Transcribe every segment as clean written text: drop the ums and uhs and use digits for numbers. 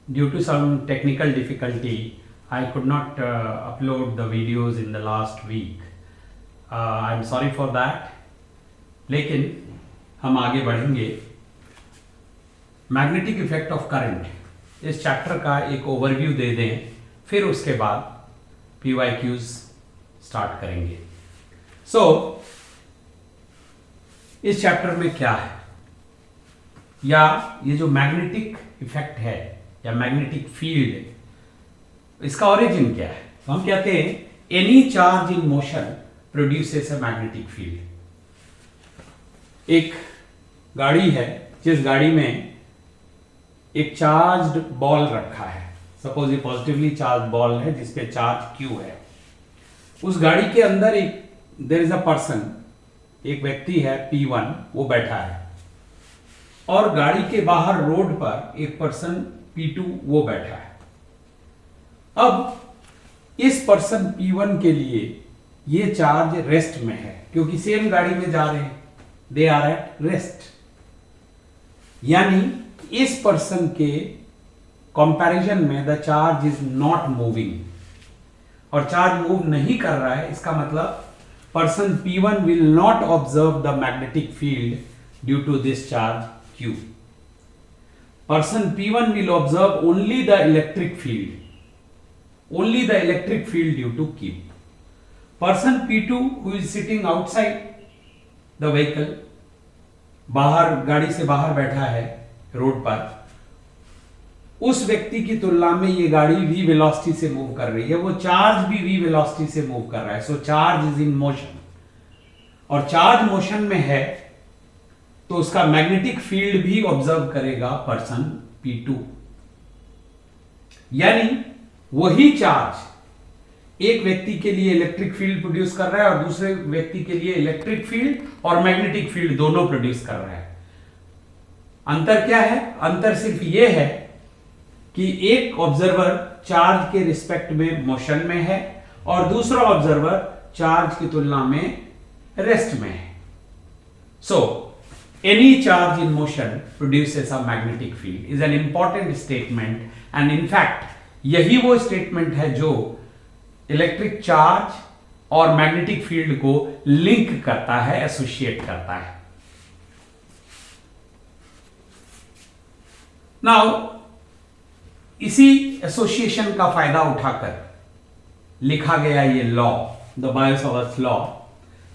Due to some technical difficulty, I could not upload the videos in the last week. I'm sorry for that. लेकिन हम आगे बढ़ेंगे. Magnetic effect of current इस chapter का एक overview दे दें, फिर उसके बाद PYQs स्टार्ट करेंगे. इस चैप्टर में क्या है, या ये जो मैग्नेटिक इफेक्ट है या मैग्नेटिक फील्ड है, इसका ओरिजिन क्या है. तो हम कहते हैं any charge in motion produces a magnetic field. एक गाड़ी है जिस गाड़ी में एक चार्ज्ड बॉल रखा है. सपोज ये पॉजिटिवली चार्ज बॉल है जिसपे चार्ज Q है. उस गाड़ी के अंदर एक देयर इज अ पर्सन, एक व्यक्ति है P1, वो बैठा है. और गाड़ी के बाहर रोड पर एक पर्सन P2 वो बैठा है. अब इस पर्सन P1 के लिए ये चार्ज रेस्ट में है, क्योंकि सेम गाड़ी में जा रहे हैं, दे आर एट रेस्ट. यानी इस पर्सन के कंपैरिजन में the charge is not moving, और चार्ज मूव नहीं कर रहा है. इसका मतलब person P1 will not observe the magnetic field due to this charge Q. Person P1 will observe only the electric field due to Q. Person P2 who is sitting outside the vehicle, बाहर गाड़ी से बाहर बैठा है road पर, उस व्यक्ति की तुलना में ये गाड़ी v वेलोसिटी से मूव कर रही है, वो चार्ज भी v वेलोसिटी से मूव कर रहा है. सो चार्ज इज इन मोशन, और चार्ज मोशन में है तो उसका मैग्नेटिक फील्ड भी ऑब्जर्व करेगा पर्सन P2. यानी वही चार्ज एक व्यक्ति के लिए इलेक्ट्रिक फील्ड प्रोड्यूस कर रहा है और दूसरे व्यक्ति के लिए इलेक्ट्रिक फील्ड और मैग्नेटिक फील्ड दोनों प्रोड्यूस कर रहा है. अंतर क्या है? अंतर सिर्फ यह है कि एक ऑब्जर्वर चार्ज के रिस्पेक्ट में मोशन में है और दूसरा ऑब्जर्वर चार्ज की तुलना में रेस्ट में है. Any charge in motion produces a magnetic field is an important statement, and in fact यही वो स्टेटमेंट है जो इलेक्ट्रिक चार्ज और मैग्नेटिक फील्ड को लिंक करता है, एसोसिएट करता है. नाउ इसी एसोसिएशन का फायदा उठाकर लिखा गया ये लॉ, द बायो-सावर्ट्स लॉ,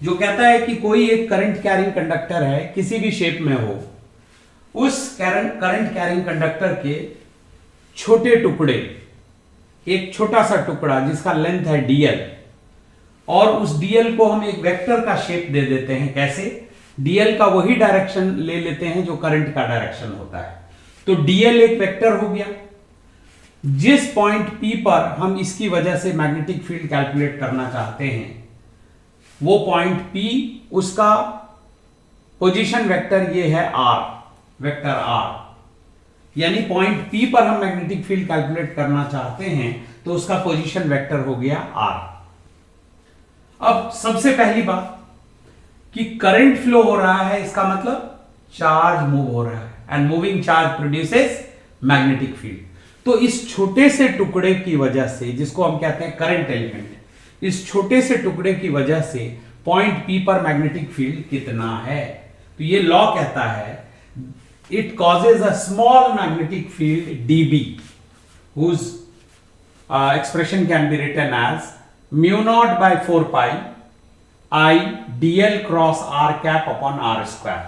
जो कहता है कि कोई एक करंट कैरिंग कंडक्टर है, किसी भी शेप में हो, उस करंट कैरिंग कंडक्टर के छोटे टुकड़े, एक छोटा सा टुकड़ा जिसका लेंथ है dl, और उस dl को हम एक वेक्टर का शेप दे देते हैं. कैसे? dl का वही डायरेक्शन ले लेते हैं जो करंट का डायरेक्शन होता है. तो dl एक वेक्टर हो गया. जिस पॉइंट P पर हम इसकी वजह से मैग्नेटिक फील्ड कैलकुलेट करना चाहते हैं, वो पॉइंट P, उसका पोजीशन वेक्टर ये है R, वेक्टर R. यानी पॉइंट P पर हम मैग्नेटिक फील्ड कैलकुलेट करना चाहते हैं तो उसका पोजीशन वेक्टर हो गया R. अब सबसे पहली बात कि करंट फ्लो हो रहा है, इसका मतलब चार्ज मूव हो रहा है, and moving charge produces magnetic field. तो इस छोटे से टुकड़े की वजह से, जिसको हम कहते हैं करंट एलिमेंट, इस छोटे से टुकड़े की वजह से पॉइंट P पर मैग्नेटिक फील्ड कितना है. तो ये लॉ कहता है it causes a small magnetic field dB, whose expression can be written as mu naught by 4 pi I dl cross r cap upon r square,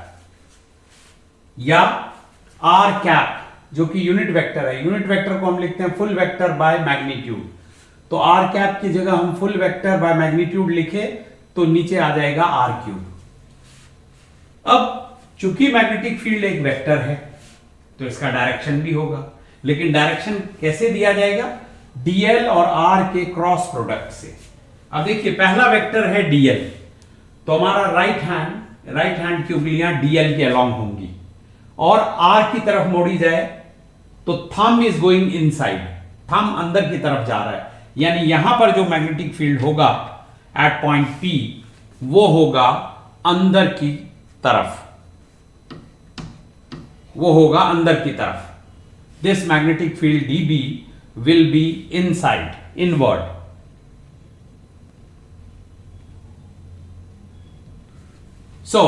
या r cap जो कि यूनिट वेक्टर है. यूनिट वेक्टर को हम लिखते हैं full vector by magnitude. तो r cap की जगह हम फुल वेक्टर बाय मैग्नीट्यूड लिखे तो नीचे आ जाएगा r3. अब चूंकि मैग्नेटिक फील्ड एक वेक्टर है तो इसका डायरेक्शन भी होगा, लेकिन डायरेक्शन कैसे दिया जाएगा? dl और r के क्रॉस प्रोडक्ट से. अब देखिए पहला वेक्टर है dl, तो हमारा राइट हैंड की उंगलियां dl के अलोंग होंगी, और r की तरफ मोड़ी जाए तो thumb is going inside, thumb अंदर की तरफ जा रहा है. यानी यहां पर जो मैग्नेटिक फील्ड होगा एट पॉइंट P, वो होगा अंदर की तरफ, वो होगा अंदर की तरफ. this magnetic field dB will be inside, inward. So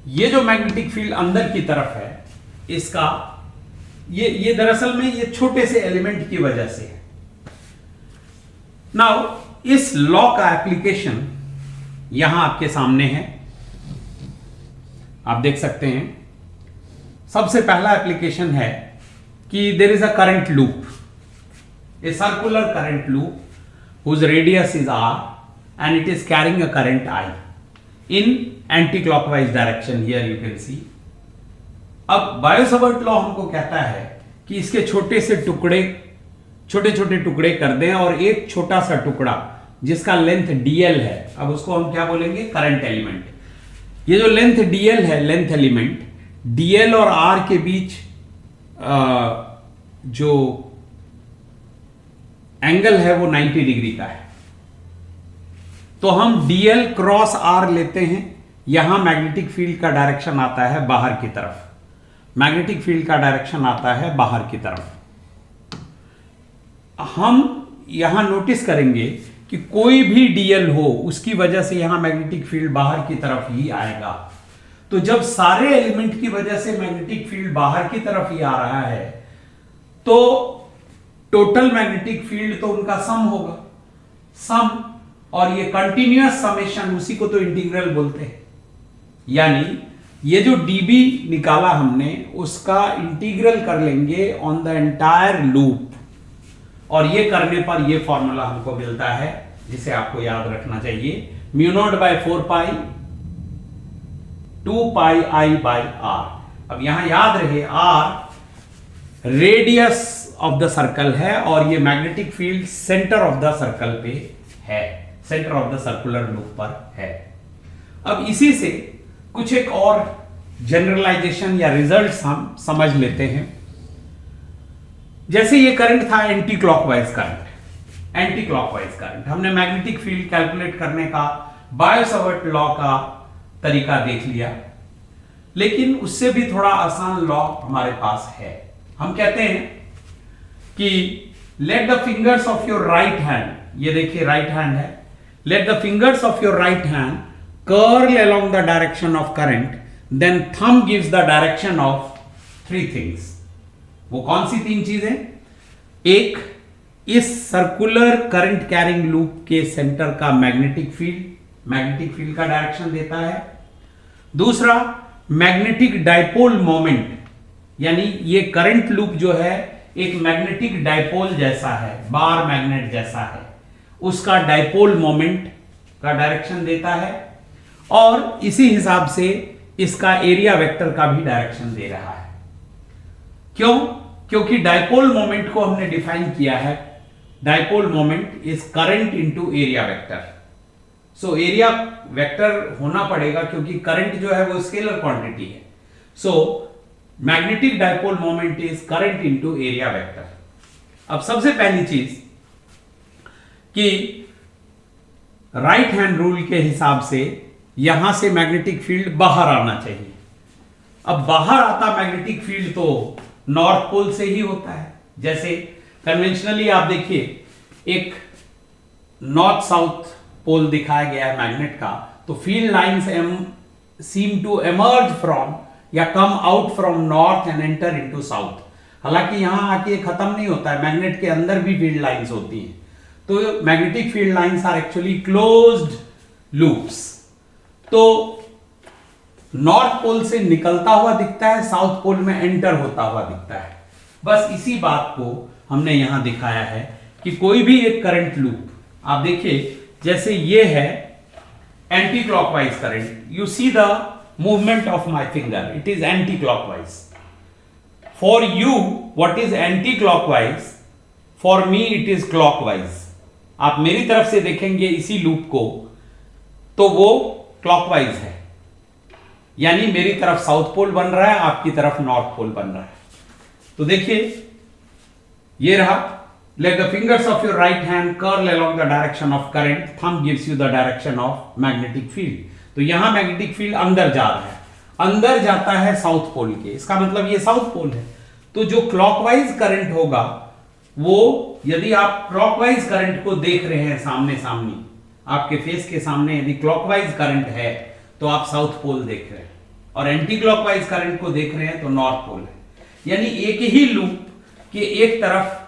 ये जो मैग्नेटिक फील्ड अंदर की तरफ है, इसका ये दरअसल में ये छोटे से एलिमेंट की वजह से है। नाउ इस लॉ का एप्लीकेशन यहां आपके सामने है, आप देख सकते हैं। सबसे पहला एप्लीकेशन है कि there is a current loop, a circular current loop whose radius is r and it is carrying a current I in anti-clockwise direction. Here you can see. अब बायो-सावर्ट लॉ हमको कहता है कि इसके छोटे छोटे टुकड़े कर दें और एक छोटा सा टुकड़ा जिसका लेंथ dl है, अब उसको हम क्या बोलेंगे, करंट एलिमेंट। ये जो लेंथ dl है, लेंथ एलिमेंट, dl और r के बीच जो एंगल है वो 90 डिग्री का है। तो हम dl क्रॉस r लेते हैं, यहां मैग्नेटिक फील्ड का डायरेक्शन आता है बाहर की तरफ, मैग्नेटिक फील्ड का डायरेक्शन आता है बाहर की तरफ। हम यहां नोटिस करेंगे कि कोई भी dl हो, उसकी वजह से यहां मैग्नेटिक फील्ड बाहर की तरफ ही आएगा। तो जब सारे एलिमेंट की वजह से मैग्नेटिक फील्ड बाहर की तरफ ही आ रहा है, तो टोटल मैग्नेटिक फील्ड तो उनका सम होगा, सम, और ये कंटिन्यूअस समेशन, उसी को तो इंटीग्रल बोलते हैं। यानी ये जो dB निकाला हमने, उसका इंटीग्रल कर लेंगे ऑन द एंटायर लूप, और ये करने पर ये फॉर्मूला हमको मिलता है जिसे आपको याद रखना चाहिए, mu naught by 4 pi 2 pi I by r। अब यहां याद रहे r radius of the circle है और ये magnetic field centre of the circle पे है, centre of the circular loop पर है। अब इसी से कुछ एक और जनरलाइजेशन या रिजल्ट्स हम समझ लेते हैं। जैसे ये करंट था anti clockwise current, anti clockwise current, हमने मैग्नेटिक फील्ड कैलकुलेट करने का बायो-सावर्ट लॉ का तरीका देख लिया, लेकिन उससे भी थोड़ा आसान लॉ हमारे पास है। हम कहते हैं कि let the fingers of your right hand, ये देखिए राइट हैंड है, let the fingers of your right hand curl along the direction of current, then thumb gives the direction of 3 things. वो कौन सी 3 चीजें? एक, इस सर्कुलर करंट कैरिंग लूप के centre का मैग्नेटिक फील्ड का डायरेक्शन देता है। दूसरा, मैग्नेटिक डाइपोल मोमेंट, यानी ये करंट लूप जो है एक मैग्नेटिक डाइपोल जैसा है, बार मैग्नेट जैसा है, उसका डाइपोल मोमेंट का डायरेक्शन देता है, और इसी हिसाब से इसका एरिया वेक्टर का भी डायरेक्शन दे रहा है। क्यों? क्योंकि डाइपोल मोमेंट को हमने डिफाइन किया है, dipole moment is current into area vector. So area vector होना पड़ेगा क्योंकि करंट जो है वो स्केलर क्वांटिटी है। So magnetic dipole moment is current into area vector. अब सबसे पहली चीज कि राइट हैंड रूल के हिसाब से यहां से मैग्नेटिक फील्ड बाहर आना चाहिए। अब बाहर आता मैग्नेटिक फील्ड तो नॉर्थ पोल से ही होता है। जैसे कन्वेंशनली आप देखिए एक नॉर्थ साउथ पोल दिखाया गया है मैग्नेट का, तो field lines seem to emerge from या come out from north and enter into south. हालांकि यहां आके खत्म नहीं होता है, मैग्नेट के अंदर भी फील्ड लाइंस होती हैं। तो magnetic field lines are actually closed loops. तो नॉर्थ पोल से निकलता हुआ दिखता है, साउथ पोल में एंटर होता हुआ दिखता है। बस इसी बात को हमने यहां दिखाया है कि कोई भी एक करंट लूप, आप देखिए जैसे ये है anti clockwise current, you see the movement of my finger, it is anti clockwise. For you what is anti clockwise, for me it is clockwise. आप मेरी तरफ से देखेंगे इसी लूप को तो वो क्लॉकवाइज है, यानी मेरी तरफ साउथ पोल बन रहा है, आपकी तरफ नॉर्थ पोल बन रहा है। तो देखिए ये रहा, let the fingers of your right hand curl along the direction of current, thumb gives you the direction of magnetic field। तो यहां मैग्नेटिक फील्ड अंदर जा रहा है, अंदर जाता है साउथ पोल के, इसका मतलब ये साउथ पोल है। तो जो क्लॉकवाइज करंट होगा वो, यदि आप क्लॉकवाइज करंट को देख रहे हैं सामने सामने, आपके फेस के सामने यदि क्लॉकवाइज करंट है तो आप साउथ पोल देख रहे हैं, और एंटी क्लॉकवाइज करंट को देख रहे हैं तो नॉर्थ पोल है। यानी एक ही लूप के एक तरफ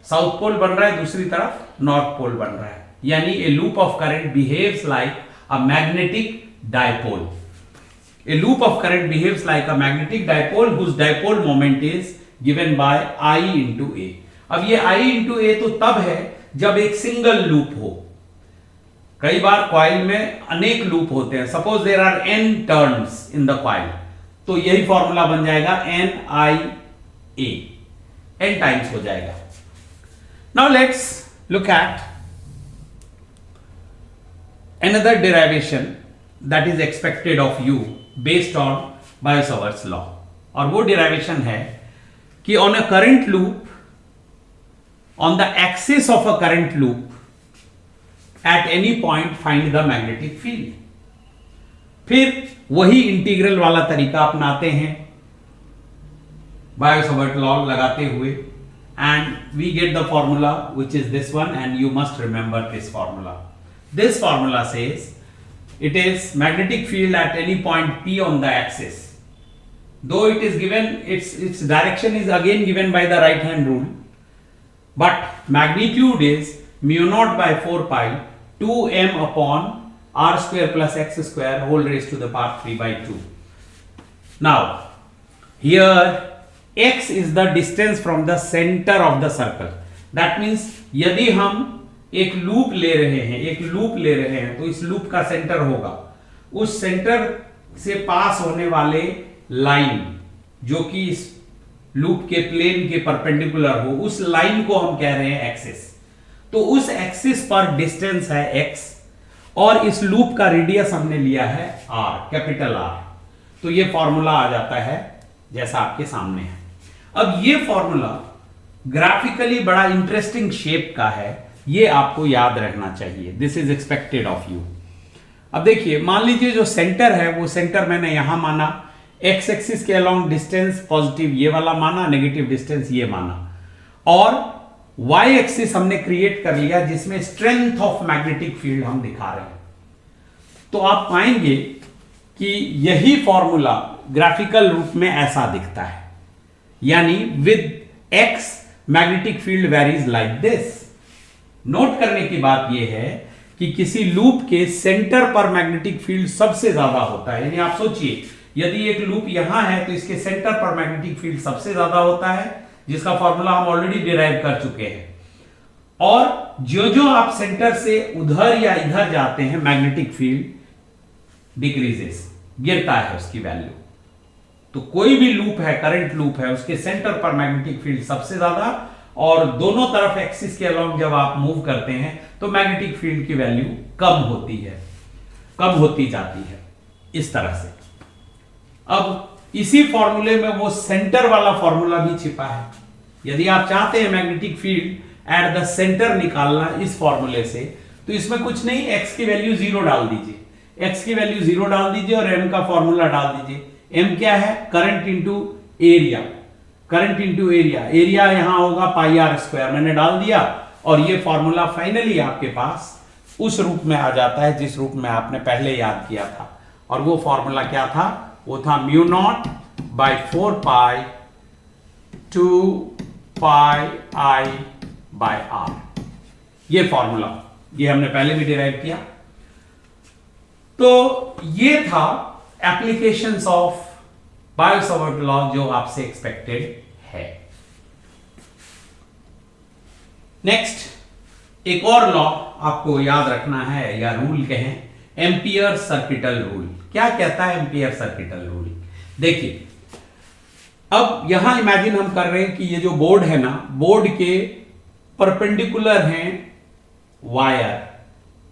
साउथ पोल बन रहा है, दूसरी तरफ नॉर्थ पोल बन रहा है। यानी ए loop of current behaves like a magnetic dipole. A loop of current behaves like a magnetic dipole whose dipole moment is given by I into A। अब ये I into A तो तब है जब एक सिंगल लूप हो। कई बार coil में अनेक लूप होते हैं, suppose there are n turns in the coil, तो यही फॉर्मूला बन जाएगा NIA, n टाइम्स हो जाएगा। Now let's look at another derivation that is expected of you based on Biot-Savart's law, और वो derivation है कि on a current loop, on the axis of a current loop at any point find the magnetic field। फिर वही integral वाला तरीका अपनाते हैं Biot-Savart law लगाते हुए, and we get the formula which is this one, and you must remember this formula। This formula says it is magnetic field at any point P on the axis, though it is given, its direction is again given by the right hand rule, but magnitude is mu naught by 4 pi 2m upon r square plus x square whole raised to the power 3 by 2। Now here x is the distance from the center of the circle, that means यदि हम एक loop ले रहे हैं तो इस loop का centre होगा, उस सेंटर से पास होने वाले लाइन जो कि इस लूप के प्लेन के परपेंडिकुलर हो, उस लाइन को हम कह रहे हैं एक्सिस। तो उस एक्सिस पर डिस्टेंस है x, और इस लूप का रेडियस हमने लिया है r, कैपिटल R। तो ये फॉर्मूला आ जाता है जैसा आपके सामने है। अब ये फॉर्मूला ग्राफिकली बड़ा इंटरेस्टिंग शेप का है, ये आपको याद रखना चाहिए। This is expected of you. अब देखिए, मान लीजिए जो सेंटर है वो सेंटर मैंने यहां माना, एक्स एक्सिस के अलोंग डिस्टेंस पॉजिटिव ये वाला माना, नेगेटिव डिस्टेंस ये माना, और वाई एक्सिस हमने क्रिएट कर लिया जिसमें स्ट्रेंथ ऑफ मैग्नेटिक फील्ड हम दिखा रहे हैं। तो आप पाएंगे कि यही फॉर्मूला ग्राफिकल रूप में ऐसा दिखता है, यानी with x magnetic field varies like this. Note करने की बात यह है कि किसी लूप के सेंटर पर मैग्नेटिक फील्ड सबसे ज्यादा होता है। यानी आप सोचिए, यदि एक लूप यहां है तो इसके सेंटर पर मैग्नेटिक फील्ड सबसे ज्यादा होता है, जिसका फॉर्मूला हम ऑलरेडी डिराइव कर चुके हैं। और जो जो आप सेंटर से उधर या इधर जाते हैं, मैग्नेटिक फील्ड डिक्रीजेस, गिरता है उसकी वैल्यू। तो कोई भी लूप है, करंट लूप है, उसके सेंटर पर मैग्नेटिक फील्ड सबसे ज्यादा, और दोनों तरफ एक्सिस के अलोंग जब आप मूव करते हैं तो मैग्नेटिक फील्ड की वैल्यू कम होती है, कम होती जाती है, इस तरह से। अब इसी फॉर्मूले में वो सेंटर वाला फॉर्मूला भी छिपा है। यदि आप चाहते हैं magnetic field at the centre निकालना इस फॉर्मूले से, तो इसमें कुछ नहीं, एक्स की वैल्यू 0 डाल दीजिए, एक्स की वैल्यू 0 डाल दीजिए और एम का फॉर्मूला डाल दीजिए। एम क्या है? Current into area, current into area, area यहां होगा पाई आर स्क्वायर, मैंने डाल दिया, और ये फॉर्मूला फाइनली आपके पास उस रूप में आ जाता है जिस रूप में आपने पहले याद किया था। और वो फॉर्मूला क्या था? वो था mu naught by 4 pi 2 pi I by r. ये फॉर्मूला, ये हमने पहले भी डिराइव किया। तो ये था एप्लीकेशंस ऑफ बायो-सावर्ट लॉ जो आपसे एक्सपेक्टेड है। नेक्स्ट एक और लॉ आपको याद रखना है, या रूल कहें, एम्पियर सर्किटल रूल। क्या कहता है एम्पियर सर्किटल रूल? देखिए, अब यहां इमेजिन हम कर रहे हैं कि ये जो बोर्ड है ना, बोर्ड के परपेंडिकुलर हैं वायर,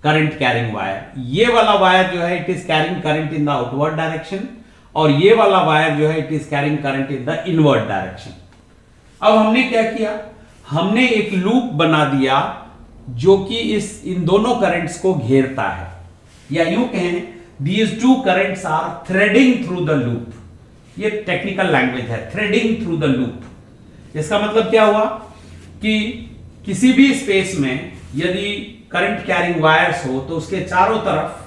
करंट कैरिंग वायर। ये वाला वायर जो है it is carrying current in the outward direction, और ये वाला वायर जो है it is carrying current in the inward direction. अब हमने क्या किया? हमने एक लूप बना दिया जो कि इन दोनों करंट्स को घेरता है, या यूं कहें these two currents are threading through the loop. ये टेक्निकल लैंग्वेज है, थ्रेडिंग थ्रू द लूप। इसका मतलब क्या हुआ कि किसी भी स्पेस में यदि करंट कैरिंग वायर्स हो तो उसके चारों तरफ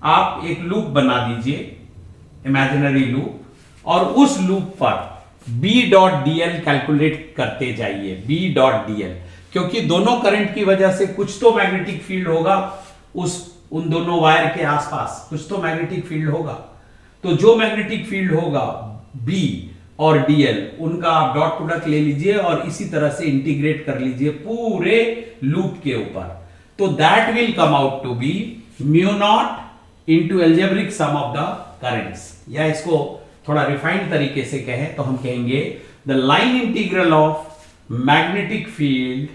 आप एक लूप बना दीजिए, इमेजिनरी लूप, और उस लूप पर B.dl कैलकुलेट करते जाइए। B.dl, क्योंकि दोनों करंट की वजह से कुछ तो मैग्नेटिक फील्ड होगा, उन दोनों वायर के आसपास कुछ तो मैग्नेटिक फील्ड होगा। तो जो मैग्नेटिक फील्ड होगा B और dl, उनका आप डॉट प्रोडक्ट ले लीजिए और इसी तरह से इंटीग्रेट कर लीजिए पूरे लूप के ऊपर। तो that will come out to be mu naught into algebraic sum of the currents, या इसको थोड़ा रिफाइंड तरीके से कहें तो हम कहेंगे the line integral of magnetic field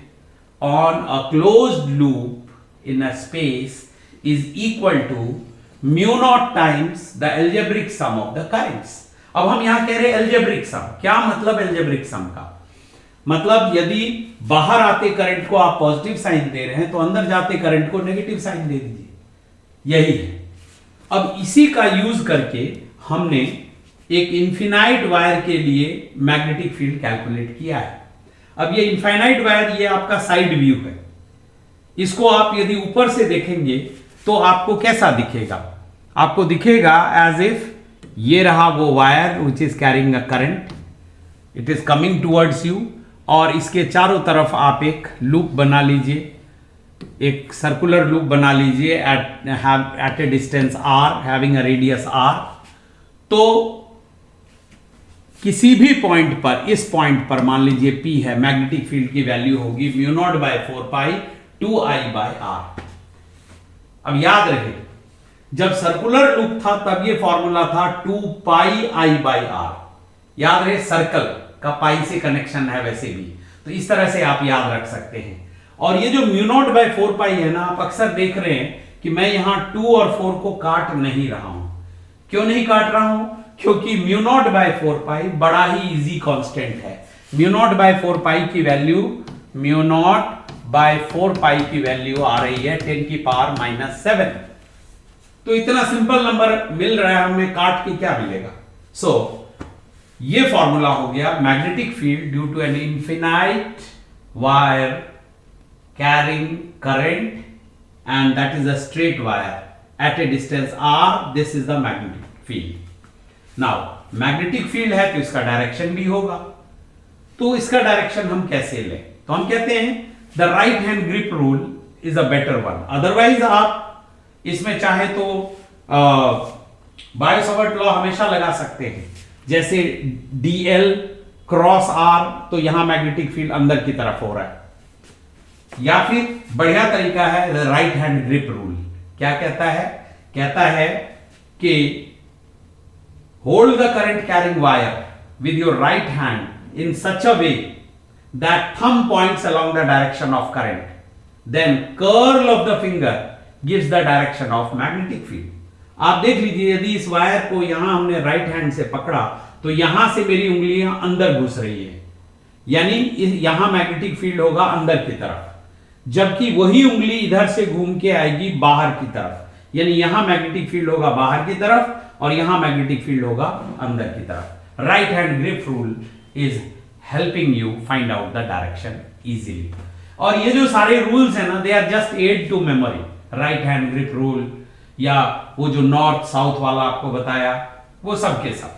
on a closed loop in a space is equal to mu naught times the algebraic sum of the currents. अब हम यहां कह रहे हैं एल्जेब्रिक सम। क्या मतलब एल्जेब्रिक सम का? मतलब यदि बाहर आते करंट को आप पॉजिटिव साइन दे रहे हैं तो अंदर जाते करंट को नेगेटिव साइन दे दीजिए, यही है। अब इसी का यूज करके हमने एक इनफिनाइट वायर के लिए मैग्नेटिक फील्ड कैलकुलेट किया है। अब ये इनफाइनाइट वायर, ये आपका साइड व्यू है। इसको आप यदि ऊपर से देखेंगे तो आपको कैसा दिखेगा? आपको दिखेगा एज इफ ये रहा वो wire which is carrying a current, it is coming towards you, और इसके चारों तरफ आप एक लूप बना लीजिए, एक सर्कुलर लूप बना लीजिए at a distance r, having a radius r। तो किसी भी पॉइंट पर, इस पॉइंट पर मान लीजिए P है, मैग्नेटिक फील्ड की वैल्यू होगी mu naught by 4 pi 2I bye r। अब याद रहे, जब सर्कुलर लूप था तब ये फॉर्मूला था 2 पाई I बाई r। याद रहे, सर्कल का पाई से कनेक्शन है वैसे भी, तो इस तरह से आप याद रख सकते हैं। और ये जो म्यू नॉट बाय 4 पाई है ना, आप अक्सर देख रहे हैं कि मैं यहां 2 और 4 को काट नहीं रहा हूं। क्यों नहीं काट रहा हूं? क्योंकि म्यू नॉट बाय 4 पाई बड़ा ही इजी कांस्टेंट है। म्यू नॉट बाय 4 पाई की वैल्यू, म्यू नॉट बाय 4 पाई की वैल्यू आ रही है 10 की पावर -7। तो इतना सिंपल नंबर मिल रहा है हमें, काट के क्या मिलेगा? सो ये फॉर्मूला हो गया magnetic field due to an infinite wire carrying current and that is a straight wire at a distance r, this is the magnetic field. Now magnetic field है तो इसका डायरेक्शन भी होगा। तो इसका डायरेक्शन हम कैसे लें? तो हम कहते हैं the right hand grip rule is a better one. Otherwise आप इसमें चाहे तो बायो-सावर्ट लॉ हमेशा लगा सकते हैं, जैसे dl क्रॉस r, तो यहां मैग्नेटिक फील्ड अंदर की तरफ हो रहा है। या फिर बढ़िया तरीका है राइट हैंड ग्रिप रूल। क्या कहता है? कहता है कि hold the current carrying wire with your right hand in such a way that thumb points along the direction of current, then curl of the finger gives the direction of magnetic field. आप देख लीजिए, यदि इस wire को यहां हमने right hand से पकड़ा तो यहां से मेरी उंगलियां अंदर घुस रही है, यानी यहां मैग्नेटिक फील्ड होगा अंदर की तरफ, जबकि वही उंगली इधर से घूम के आएगी बाहर की तरफ, यानी यहां मैग्नेटिक फील्ड होगा बाहर की तरफ और यहां मैग्नेटिक फील्ड होगा अंदर की तरफ। Right hand grip rule is helping you find out the direction easily. और ये जो सारे रूल्स है ना, they are just aid to memory. Right hand grip rule या वो जो नॉर्थ साउथ वाला आपको बताया, वो सब के सब।